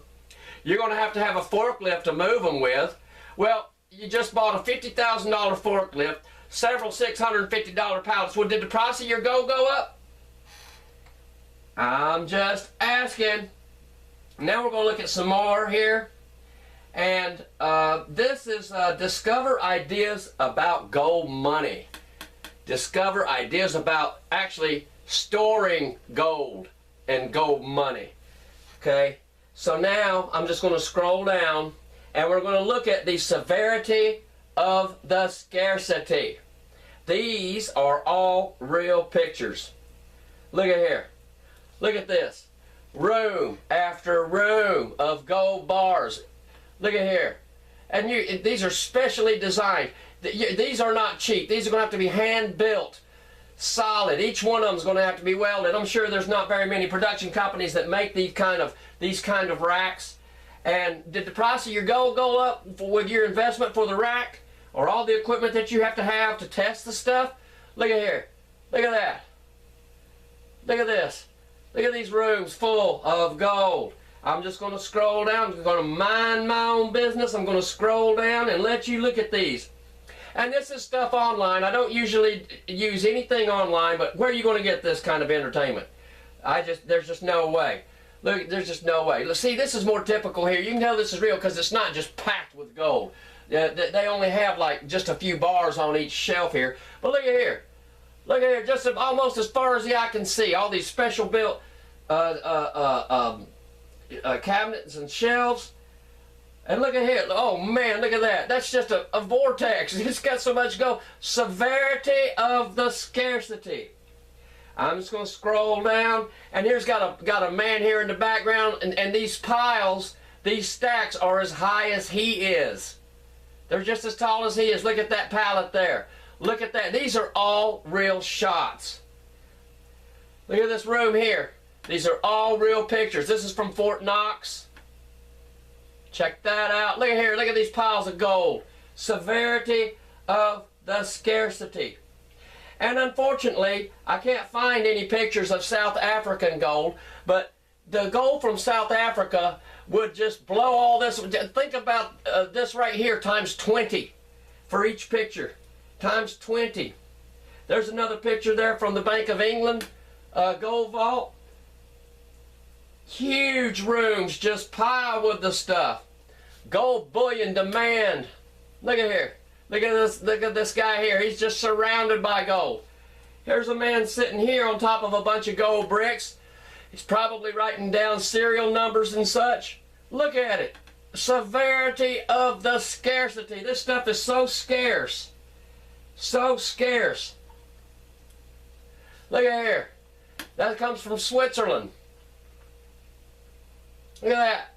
You're going to have a forklift to move them with. Well, you just bought a $50,000 forklift, several $650 pallets. Well, did the price of your gold go up? I'm just asking. Now we're going to look at some more here. And this is Discover Ideas About Gold Money. Discover ideas about actually storing gold and gold money. Okay, so now I'm just going to scroll down and we're going to look at the severity of the scarcity. These are all real pictures. Look at here. Look at this. Room after room of gold bars. Look at here. And these are specially designed. These are not cheap. These are going to have to be hand built, solid. Each one of them is going to have to be welded. I'm sure there's not very many production companies that make these kind of racks. And did the price of your gold go up with your investment for the rack or all the equipment that you have to test the stuff? Look at here. Look at that. Look at this. Look at these rooms full of gold. I'm just going to scroll down. I'm going to mind my own business. I'm going to scroll down and let you look at these. And this is stuff online. I don't usually use anything online, but where are you going to get this kind of entertainment? There's just no way. Look, there's just no way. Let's see, this is more typical here. You can tell this is real because it's not just packed with gold. They only have like just a few bars on each shelf here. But look at here. Look at here, just almost as far as the eye can see. All these special built cabinets and shelves. And look at here. Oh man, look at that. That's just a vortex. It's got so much gold. Severity of the scarcity. I'm just going to scroll down, and here's got a man here in the background, and these piles, these stacks are as high as he is. They're just as tall as he is. Look at that pallet there. Look at that. These are all real shots. Look at this room here. These are all real pictures. This is from Fort Knox. Check that out. Look at here. Look at these piles of gold. Severity of the scarcity. And unfortunately, I can't find any pictures of South African gold, but the gold from South Africa would just blow all this. Think about this right here times 20 for each picture. Times 20. There's another picture there from the Bank of England gold vault. Huge rooms just piled with the stuff. Gold bullion demand. Look at here. Look at this guy here. He's just surrounded by gold. Here's a man sitting here on top of a bunch of gold bricks. He's probably writing down serial numbers and such. Look at it. Severity of the scarcity. This stuff is so scarce. So scarce. Look at here. That comes from Switzerland. Look at that.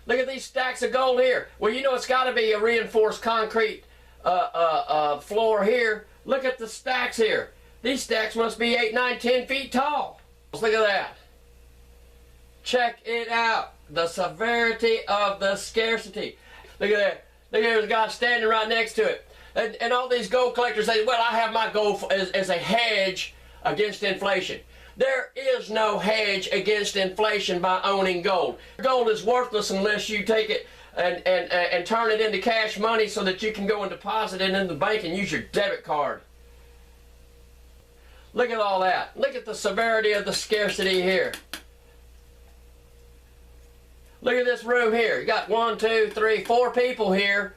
Look at these stacks of gold here. Well, you know it's got to be a reinforced concrete floor here. Look at the stacks here. These stacks must be 8, 9, 10 feet tall. Look at that. Check it out. The severity of the scarcity. Look at that. Look at there's a guy standing right next to it. And all these gold collectors say, well, I have my gold as a hedge against inflation. There is no hedge against inflation by owning gold. Gold is worthless unless you take it and turn it into cash money so that you can go and deposit it in the bank and use your debit card. Look at all that. Look at the severity of the scarcity here. Look at this room here. You got 1, 2, 3, 4 people here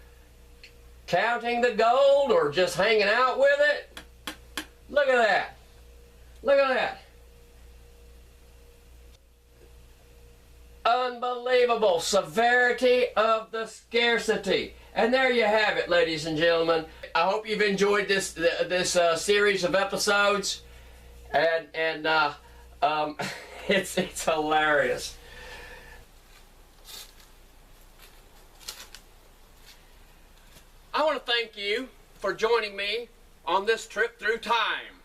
counting the gold or just hanging out with it. Look at that. Look at that. Unbelievable severity of the scarcity. And there you have it, ladies and gentlemen. I hope you've enjoyed this series of episodes, and it's hilarious. I want to thank you for joining me on this trip through time.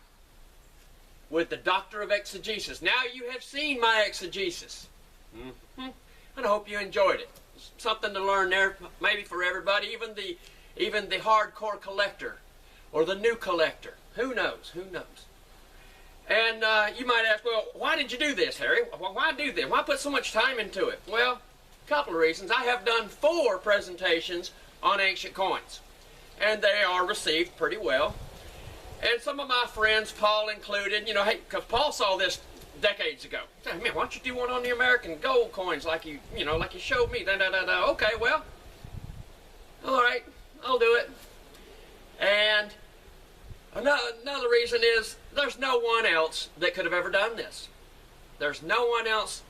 with the Doctor of Exegesis. Now you have seen my exegesis. And I hope you enjoyed it. Something to learn there, maybe for everybody, even the hardcore collector or the new collector. Who knows? Who knows? And you might ask, well, why did you do this, Harry? Why do this? Why put so much time into it? Well, a couple of reasons. I have done 4 presentations on ancient coins, and they are received pretty well. And some of my friends, Paul included, you know, hey, because Paul saw this decades ago. He said, man, why don't you do one on the American gold coins like you showed me? Okay, well, all right, I'll do it. And another reason is there's no one else that could have ever done this. There's no one else,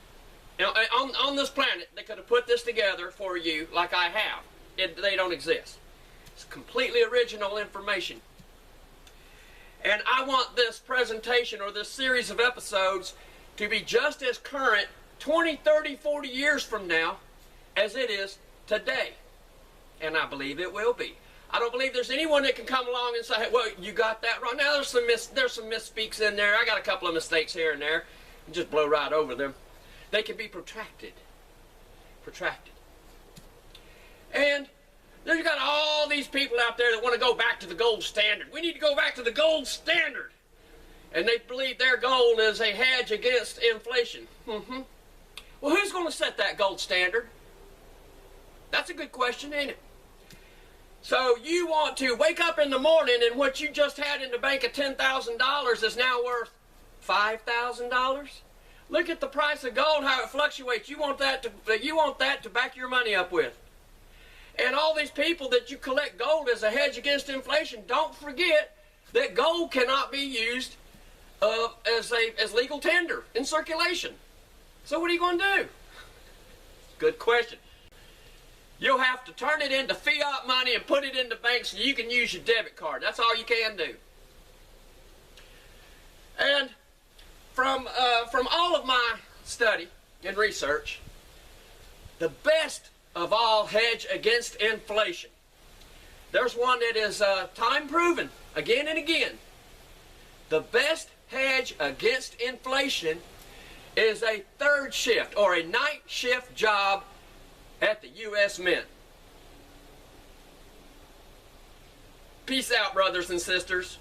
you know, on this planet that could have put this together for you like I have. They don't exist. It's completely original information. And I want this presentation or this series of episodes to be just as current 20, 30, 40 years from now as it is today. And I believe it will be. I don't believe there's anyone that can come along and say, hey, well, you got that wrong. Now, there's some misspeaks in there. I got a couple of mistakes here and there. And just blow right over them. They can be protracted. Protracted. And you've got all these people out there that want to go back to the gold standard. We need to go back to the gold standard. And they believe their gold is a hedge against inflation. Well, who's going to set that gold standard? That's a good question, ain't it? So you want to wake up in the morning and what you just had in the bank of $10,000 is now worth $5,000? Look at the price of gold, how it fluctuates. You want that to back your money up with. And all these people that you collect gold as a hedge against inflation, don't forget that gold cannot be used as legal tender in circulation. So what are you going to do? Good question. You'll have to turn it into fiat money and put it in the bank so you can use your debit card. That's all you can do. And from all of my study and research, the best of all hedge against inflation, there's one that is time proven again and again. The best hedge against inflation is a third shift or a night shift job at the U.S. Mint. Peace out, brothers and sisters.